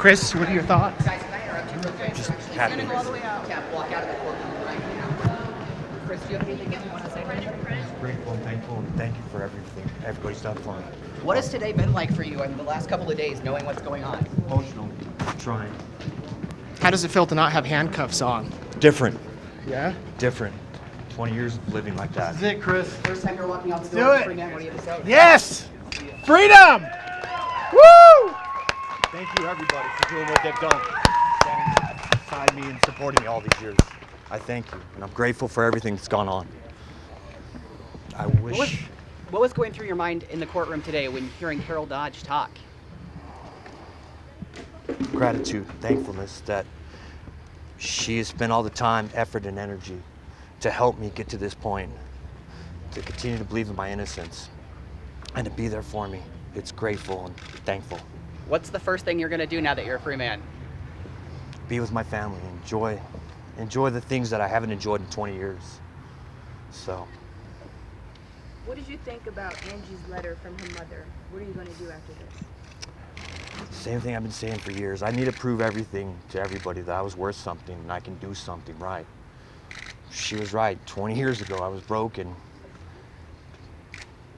Chris, what are your thoughts? Guys, can I interrupt you real quick? Just happy. Tapp, walk out of the courtroom right now. Chris, do you have anything you want to say? Grateful and thankful, and thank you for everything everybody's done for me. What has today been like for you in the last couple of days, knowing what's going on? Emotional, trying. How does it feel to not have handcuffs on? Different. Yeah? Different. 20 years of living like that. That's it, Chris. First time you're walking out the Do door, it. Free Man, what do you have to say? Yes! Freedom! Woo! Thank you, everybody, for doing what they've done. Standing beside me and supporting me all these years. I thank you, and I'm grateful for everything that's gone on. I wish... What was going through your mind in the courtroom today when hearing Carol Dodge talk? Gratitude, thankfulness that she has spent all the time, effort, and energy to help me get to this point, to continue to believe in my innocence, and to be there for me. It's grateful and thankful. What's the first thing you're going to do now that you're a free man? Be with my family, enjoy the things that I haven't enjoyed in 20 years. So. What did you think about Angie's letter from her mother? What are you going to do after this? Same thing I've been saying for years. I need to prove everything to everybody that I was worth something and I can do something right. She was right. 20 years ago, I was broken,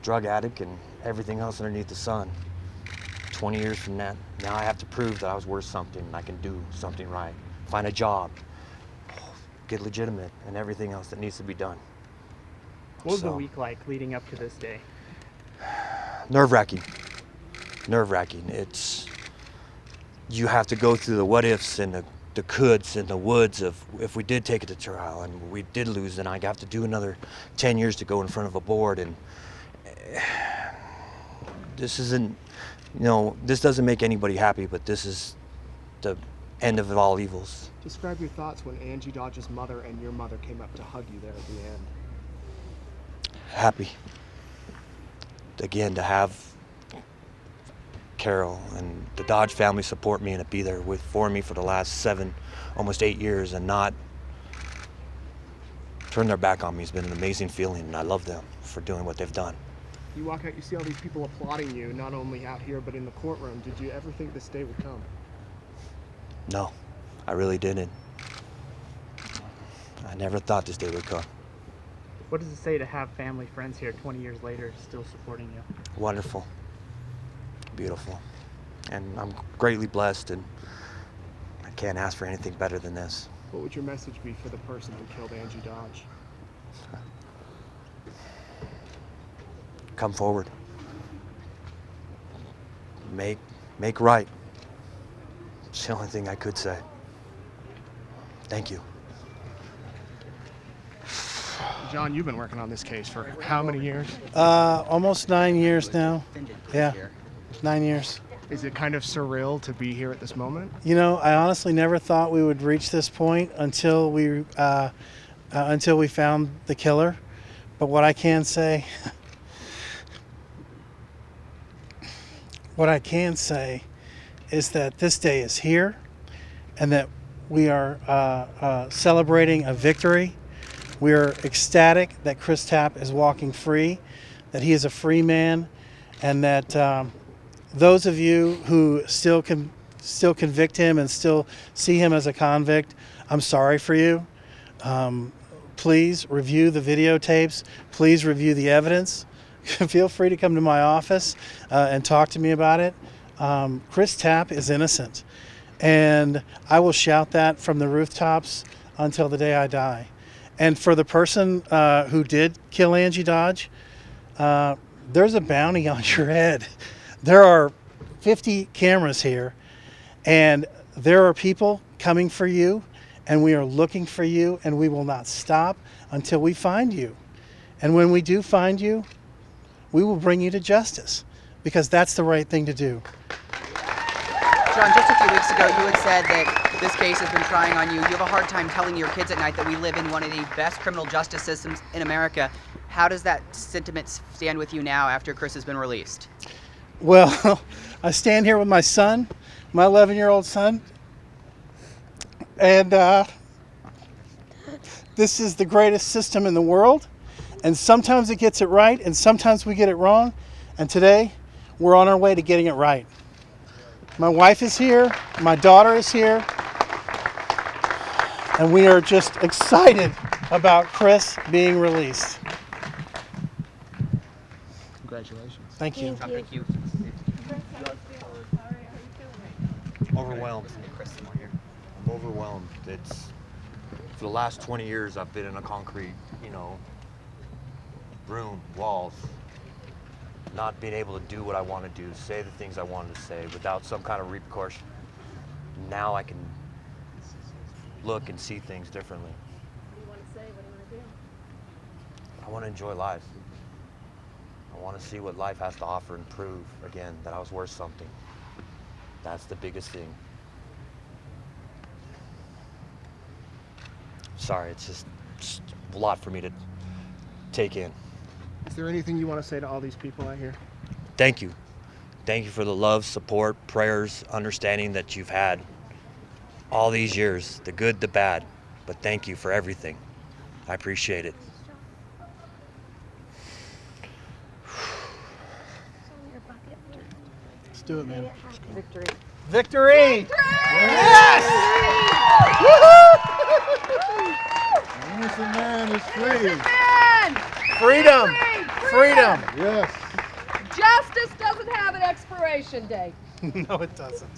drug addict, and everything else underneath the sun. 20 years from that, now I have to prove that I was worth something and I can do something right. Find a job, get legitimate, and everything else that needs to be done. What was the week like leading up to this day? Nerve-wracking. It's, you have to go through the what ifs and the coulds and the woulds of if we did take it to trial and we did lose, then I have to do another 10 years to go in front of a board. And this isn't, this doesn't make anybody happy, but this is the end of all evils. Describe your thoughts when Angie Dodge's mother and your mother came up to hug you there at the end. Happy. Again, to have Carol and the Dodge family support me and to be there for me for the last 7, almost 8 years and not turn their back on me has been an amazing feeling, and I love them for doing what they've done. You walk out, you see all these people applauding you, not only out here but in the courtroom. Did you ever think this day would come? No, I really didn't. I never thought this day would come. What does it say to have family, friends here 20 years later still supporting you? Wonderful. Beautiful. And I'm greatly blessed, and I can't ask for anything better than this. What would your message be for the person who killed Angie Dodge? Come forward. Make right. It's the only thing I could say. Thank you. John, you've been working on this case for how many years? Almost 9 years now. Yeah, 9 years. Is it kind of surreal to be here at this moment? I honestly never thought we would reach this point until we found the killer. But what I can say, is that this day is here, and that we are celebrating a victory. We are ecstatic that Chris Tapp is walking free, that he is a free man, and that those of you who still convict him and still see him as a convict, I'm sorry for you. Please review the videotapes. Please review the evidence. Feel free to come to my office and talk to me about it. Chris Tapp is innocent, and I will shout that from the rooftops until the day I die. And for the person who did kill Angie Dodge, there's a bounty on your head. There are 50 cameras here, and there are people coming for you, and we are looking for you, and we will not stop until we find you. And when we do find you, we will bring you to justice, because that's the right thing to do. John, just a few weeks ago, you had said that this case has been trying on you. You have a hard time telling your kids at night that we live in one of the best criminal justice systems in America. How does that sentiment stand with you now after Chris has been released? Well, I stand here with my son, my 11-year-old son, and this is the greatest system in the world, and sometimes it gets it right, and sometimes we get it wrong, and today we're on our way to getting it right. My wife is here. My daughter is here. And we are just excited about Chris being released. Congratulations. Thank you. Thank you. Overwhelmed. Chris, some more here. I'm overwhelmed. It's for the last 20 years I've been in a concrete, room, walls, not being able to do what I want to do, say the things I wanted to say without some kind of repercussion. Now I can look and see things differently. What do you want to say? What do you want to do? I want to enjoy life. I want to see what life has to offer and prove again that I was worth something. That's the biggest thing. Sorry, it's just a lot for me to take in. Is there anything you want to say to all these people out here? Thank you. Thank you for the love, support, prayers, understanding that you've had all these years, the good, the bad. But thank you for everything. I appreciate it. Let's do it, man. Victory. Victory! Innocent man is free. Freedom! Freedom! Yes. Justice doesn't have an expiration date. No, it doesn't.